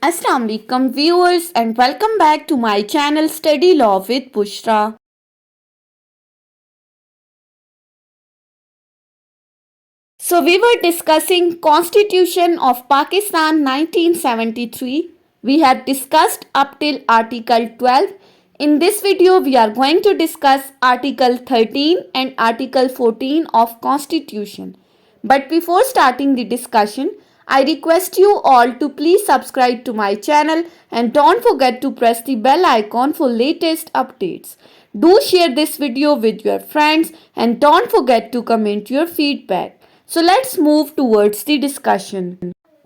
Assalamu alaikum viewers and welcome back to my channel Study Law with Bushra. So we were discussing Constitution of Pakistan 1973. We had discussed up till Article 12. In this video we are going to discuss Article 13 and Article 14 of Constitution. But before starting the discussion, I request you all to please subscribe to my channel and don't forget to press the bell icon for latest updates. Do share this video with your friends and don't forget to comment your feedback. So let's move towards the discussion.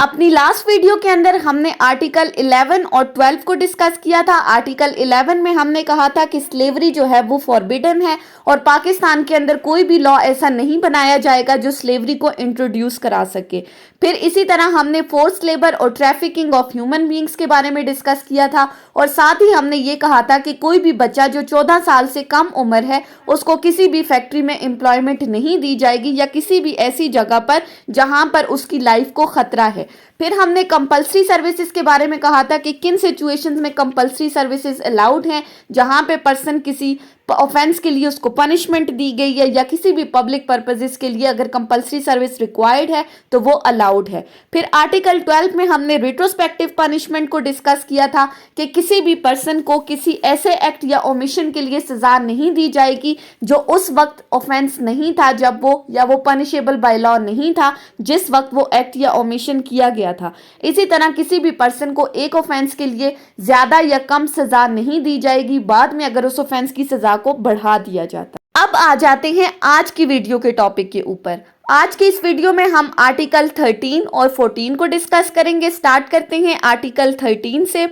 अपनी last video के अंदर हमने article 11 और 12 को discuss किया था। Article 11 में हमने कहा था कि स्लेवरी जो है वो फॉरबिडन है और पाकिस्तान के अंदर कोई भी लॉ ऐसा नहीं बनाया जाएगा जो स्लेवरी को इंट्रोड्यूस करा सके। फिर इसी तरह हमने फोर्स लेबर और ट्रैफिकिंग ऑफ ह्यूमन बीइंग्स के बारे में डिस्कस किया था और साथ ही हमने ये कहा था कि कोई भी बच्चा जो 14 साल से कम उम्र है उसको किसी भी फैक्ट्री में एम्प्लॉयमेंट नहीं दी जाएगी या किसी भी ऐसी जगह पर जहां पर उसकी लाइफ को खतरा है। फिर हमने कंपल्सरी सर्विसेज के बारे में कहा था कि किन सिचुएशंस में कंपल्सरी सर्विसेज अलाउड हैं, जहां पे पर्सन किसी ऑफेंस के लिए उसको पनिशमेंट दी गई है या किसी भी पब्लिक पर्पसेस के लिए अगर कंपल्सरी सर्विस रिक्वायर्ड है तो वो अलाउड है। फिर आर्टिकल 12 में हमने रिट्रोस्पेक्टिव पनिशमेंट को डिस्कस किया था कि किसी भी पर्सन को किसी ऐसे एक्ट या ओमिशन के लिए सजा नहीं दी जाएगी जो उस वक्त ऑफेंस नहीं था जब वो पनिशेबल बाय लॉ नहीं था जिस वक्त वो एक्ट या ओमिशन किया गया था। इसी तरह किसी भी पर्सन को एक ऑफेंस के लिए ज्यादा या कम सजा नहीं दी जाएगी बाद में अगर उस ऑफेंस की सजा को बढ़ा दिया जाता। अब आ जाते हैं आज की वीडियो के टॉपिक के ऊपर। आज की इस वीडियो में हम आर्टिकल 13 और 14 को डिस्कस करेंगे। स्टार्ट करते हैं आर्टिकल 13 से।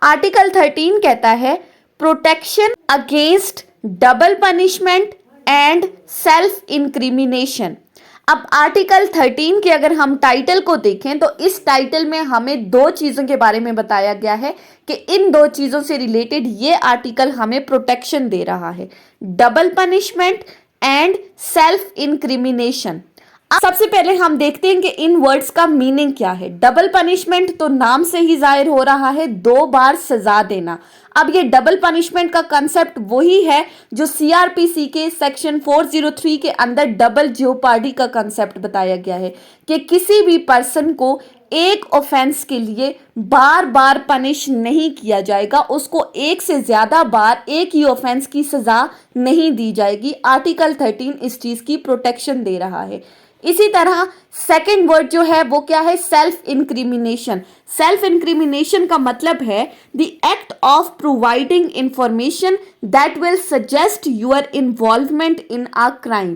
आर्टिकल 13 कहता है protection against double punishment and self incrimination. अब आर्टिकल 13 के अगर हम टाइटल को देखें तो इस टाइटल में हमें दो चीज़ों के बारे में बताया गया है कि इन दो चीज़ों से रिलेटेड ये आर्टिकल हमें प्रोटेक्शन दे रहा है, double punishment and self incrimination. सबसे पहले हम देखते हैं कि इन वर्ड्स का मीनिंग क्या है। डबल पनिशमेंट तो नाम से ही जाहिर हो रहा है, 2 बार सजा देना। अब ये डबल पनिशमेंट का कंसेप्ट वही है जो सीआरपीसी के सेक्शन 403 के अंदर डबल जेओपार्डी का कंसेप्ट बताया गया है कि किसी भी पर्सन को एक ऑफेंस के लिए बार बार पनिश नहीं किया जाएगा, उसको एक से ज्यादा बार एक ही ऑफेंस की सजा नहीं दी जाएगी। आर्टिकल 13 इस चीज की प्रोटेक्शन दे रहा है। इसी तरह सेकेंड वर्ड जो है वो क्या है, सेल्फ इंक्रिमिनेशन। सेल्फ इंक्रिमिनेशन का मतलब है the act of providing information that will suggest your involvement in a crime.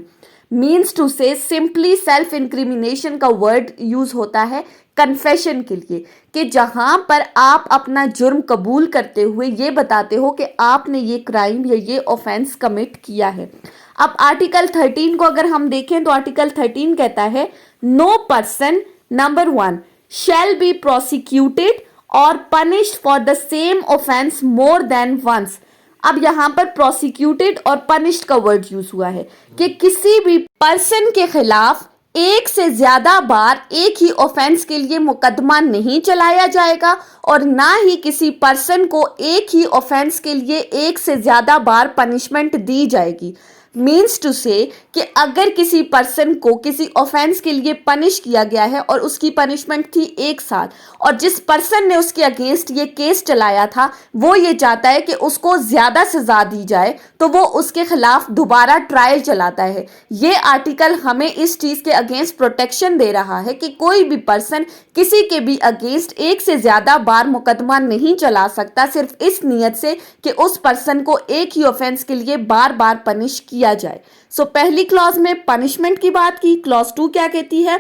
Means to say simply self incrimination का वर्ड यूज होता है कन्फेशन के लिए कि जहां पर आप अपना जुर्म कबूल करते हुए ये बताते हो कि आपने ये क्राइम या ये ऑफेंस कमिट किया है। अब आर्टिकल 13 को अगर हम देखें तो आर्टिकल 13 कहता है no person number 1 shall be prosecuted और punished for the same offence more than once. अब यहाँ पर प्रोसिक्यूटेड और पनिश्ड का वर्ड यूज हुआ है कि किसी भी पर्सन के खिलाफ एक से ज्यादा बार एक ही ऑफेंस के लिए मुकदमा नहीं चलाया जाएगा और ना ही किसी पर्सन को एक ही ऑफेंस के लिए एक से ज्यादा बार पनिशमेंट दी जाएगी। मीन्स टू से कि अगर किसी पर्सन को किसी ऑफेंस के लिए पनिश किया गया है और उसकी पनिशमेंट थी 1 साल और जिस पर्सन ने उसके अगेंस्ट ये केस चलाया था वो ये चाहता है कि उसको ज्यादा सजा दी जाए तो वो उसके खिलाफ दोबारा ट्रायल चलाता है। ये आर्टिकल हमें इस चीज के अगेंस्ट प्रोटेक्शन दे रहा है कि कोई भी पर्सन किसी के भी अगेंस्ट एक से ज्यादा बार मुकदमा नहीं चला सकता सिर्फ इस नियत से कि उस पर्सन को एक ही ऑफेंस के लिए बार बार पनिश किया जाए। सो पहली क्लॉज में पनिशमेंट की बात की। क्लॉज 2 क्या कहती है,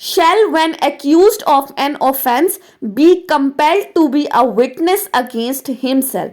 shall when accused of an offense be compelled to be a witness against himself।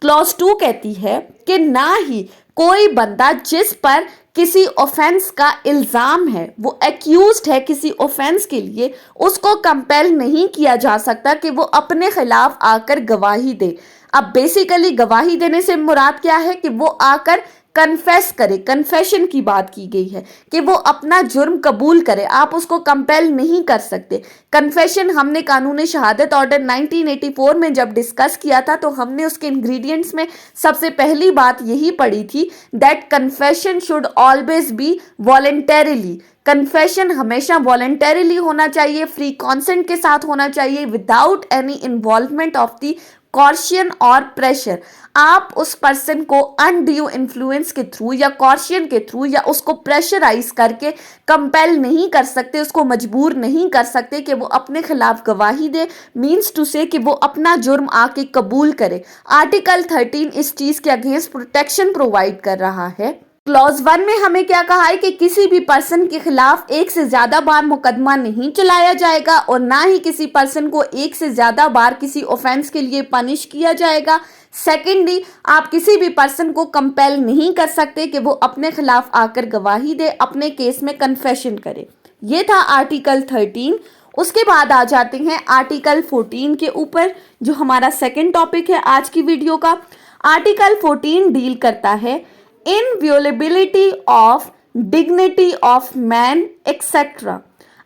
Clause 2 कहती है कि ना ही कोई बंदा जिस पर किसी ऑफेंस का इल्जाम है, वो एक्यूज्ड है किसी ऑफेंस के लिए, उसको कंपेल नहीं किया जा सकता कि वो अपने खिलाफ आकर गवाही दे। अब बेसिकली गवाही देने से मुराद क्या है कि वो आकर कन्फेस करे, कन्फेशन की बात की गई है कि वो अपना जुर्म कबूल करे, आप उसको कंपेल नहीं कर सकते। कन्फेशन हमने कानून शहादत ऑर्डर 1984 में जब डिस्कस किया था तो हमने उसके इंग्रेडिएंट्स में सबसे पहली बात यही पढ़ी थी that confession should always be voluntarily. Confession हमेशा वॉलेंटरीली होना चाहिए, फ्री कॉन्सेंट के साथ होना चाहिए, without any involvement of the coercion और प्रेशर। आप उस पर्सन को अनड्यू इन्फ्लुएंस के थ्रू या कॉर्शियन के थ्रू या उसको प्रेशराइज करके कंपेल नहीं कर सकते, उसको मजबूर नहीं कर सकते कि वो अपने खिलाफ गवाही दे, मीन्स टू से कि वो अपना जुर्म आके कबूल करे। आर्टिकल 13 इस चीज के अगेंस्ट प्रोटेक्शन प्रोवाइड कर रहा है। क्लॉज 1 में हमें क्या कहा है कि किसी भी पर्सन के खिलाफ एक से ज्यादा बार मुकदमा नहीं चलाया जाएगा और ना ही किसी पर्सन को एक से ज्यादा बार किसी ऑफेंस के लिए पनिश किया जाएगा। सेकेंडली, आप किसी भी पर्सन को कंपेल नहीं कर सकते कि वो अपने खिलाफ आकर गवाही दे, अपने केस में कन्फेशन करे। ये था आर्टिकल 13। उसके बाद आ जाते हैं आर्टिकल 14 के ऊपर, जो हमारा सेकेंड टॉपिक है आज की वीडियो का। आर्टिकल 14 डील करता है inviolability of dignity of man etcetera.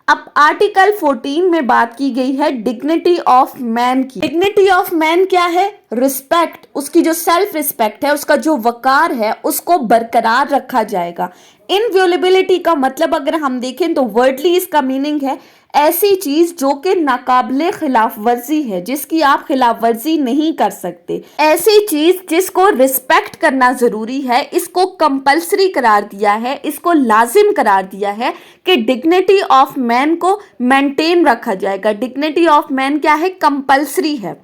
अब आर्टिकल 14 में बात की गई है डिग्निटी ऑफ मैन की। डिग्निटी ऑफ मैन क्या है? रिस्पेक्ट, उसकी जो सेल्फ रिस्पेक्ट है, उसका जो वकार है, उसको बरकरार रखा जाएगा। इनवियोलेबिलिटी का मतलब अगर हम देखें तो वर्डली इसका मीनिंग है ऐसी चीज जो कि नाकाबिले खिलाफ वर्जी है, जिसकी आप खिलाफ वर्जी नहीं कर सकते, ऐसी चीज जिसको रिस्पेक्ट करना जरूरी है, इसको कंपल्सरी करार दिया है, इसको लाजिम करार दिया है कि डिग्निटी ऑफ मैन को मेंटेन रखा जाएगा। डिग्निटी ऑफ मैन क्या है? कंपल्सरी है।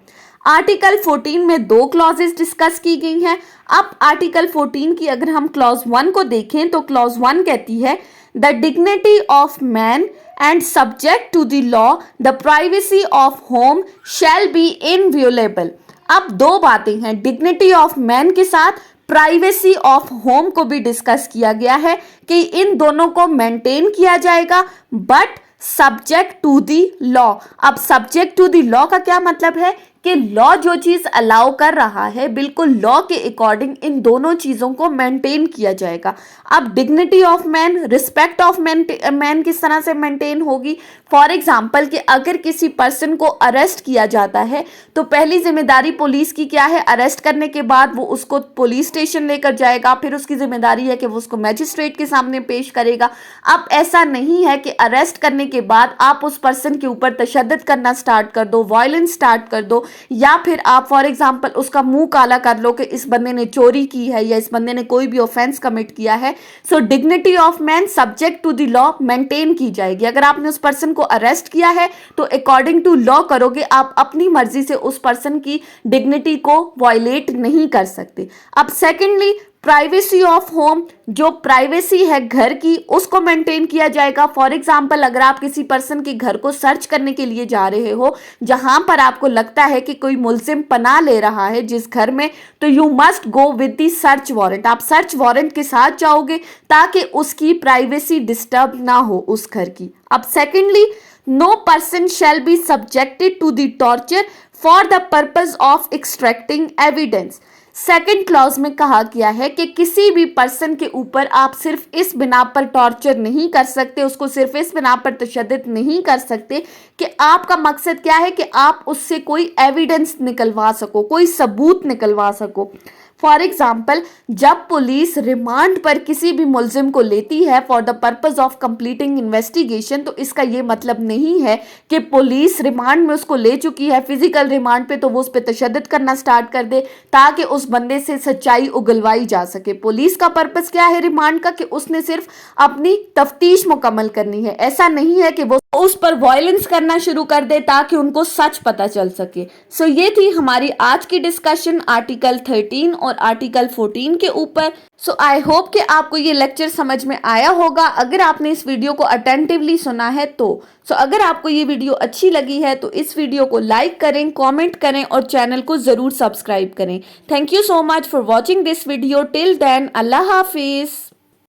आर्टिकल 14 में 2 क्लॉजेस डिस्कस की गई हैं। अब आर्टिकल 14 की अगर हम क्लॉज 1 को देखें तो क्लॉज 1 कहती है the dignity of man and subject to the law, the privacy of home shall be inviolable। अब 2 बातें हैं, डिग्निटी ऑफ मैन के साथ प्राइवेसी ऑफ होम को भी डिस्कस किया गया है कि इन दोनों को मेंटेन किया जाएगा, but subject to the law. अब सब्जेक्ट टू दी लॉ का क्या मतलब है कि लॉ जो चीज अलाउ कर रहा है, बिल्कुल लॉ के अकॉर्डिंग इन दोनों चीजों को मेंटेन किया जाएगा। अब dignity of man, respect of man किस तरह से मेंटेन होगी? फॉर एग्जाम्पल कि अगर किसी पर्सन को अरेस्ट किया जाता है तो पहली जिम्मेदारी पुलिस की क्या है? अरेस्ट करने के बाद वो उसको पुलिस स्टेशन लेकर जाएगा, फिर उसकी जिम्मेदारी है कि वो उसको मैजिस्ट्रेट के सामने पेश करेगा। अब ऐसा नहीं है कि अरेस्ट करने के बाद आप उस पर्सन के ऊपर तशद्दुद करना स्टार्ट कर दो, वायलेंस स्टार्ट कर दो, या फिर आप फॉर एग्जाम्पल उसका मुंह काला कर लो कि इस बंदे ने चोरी की है या इस बंदे ने कोई भी ऑफेंस कमिट किया है। So dignity of man subject to the law maintain की जाएगी। अगर आपने उस पर्सन को अरेस्ट किया है तो अकॉर्डिंग टू लॉ करोगे, आप अपनी मर्जी से उस पर्सन की डिग्निटी को वायलेट नहीं कर सकते। अब सेकेंडली, प्राइवेसी ऑफ होम, जो प्राइवेसी है घर की, उसको मेंटेन किया जाएगा। फॉर एग्जाम्पल अगर आप किसी पर्सन के घर को सर्च करने के लिए जा रहे हो जहां पर आपको लगता है कि कोई मुल्जिम पनाह ले रहा है जिस घर में, तो you must go with the search warrant. आप सर्च वारंट के साथ जाओगे ताकि उसकी प्राइवेसी डिस्टर्ब ना हो उस घर की। अब secondly, no person shall be subjected to the torture for the purpose of extracting evidence. Second clause में कहा गया है कि किसी भी पर्सन के ऊपर आप सिर्फ इस बिना पर टॉर्चर नहीं कर सकते, उसको सिर्फ इस बिना पर तशद्दुद नहीं कर सकते कि आपका मकसद क्या है कि आप उससे कोई एविडेंस निकलवा सको, कोई सबूत निकलवा सको। फॉर एग्जाम्पल, जब पुलिस रिमांड पर किसी भी मुल्जिम को लेती है for the purpose of completing investigation, तो इसका ये मतलब नहीं है कि पुलिस रिमांड में उसको ले चुकी है फिजिकल रिमांड पे तो वो उस पर तशद्दुद करना स्टार्ट कर दे ताकि उस बंदे से सच्चाई उगलवाई जा सके। पुलिस का पर्पज क्या है रिमांड का? कि उसने सिर्फ अपनी तफ्तीश मुकम्मल करनी है। ऐसा नहीं है कि वो उस पर वायलेंस करना शुरू कर दे ताकि उनको सच पता चल सके। सो ये थी हमारी आज की डिस्कशन आर्टिकल 13 और आर्टिकल 14 के ऊपर। सो आई होप कि आपको ये लेक्चर समझ में आया होगा अगर आपने इस वीडियो को अटेंटिवली सुना है तो। अगर आपको ये वीडियो अच्छी लगी है तो इस वीडियो को लाइक करें, कमेंट करें और चैनल को जरूर सब्सक्राइब करें। Thank you so much for watching this video. Till then, अल्लाह हाफिज।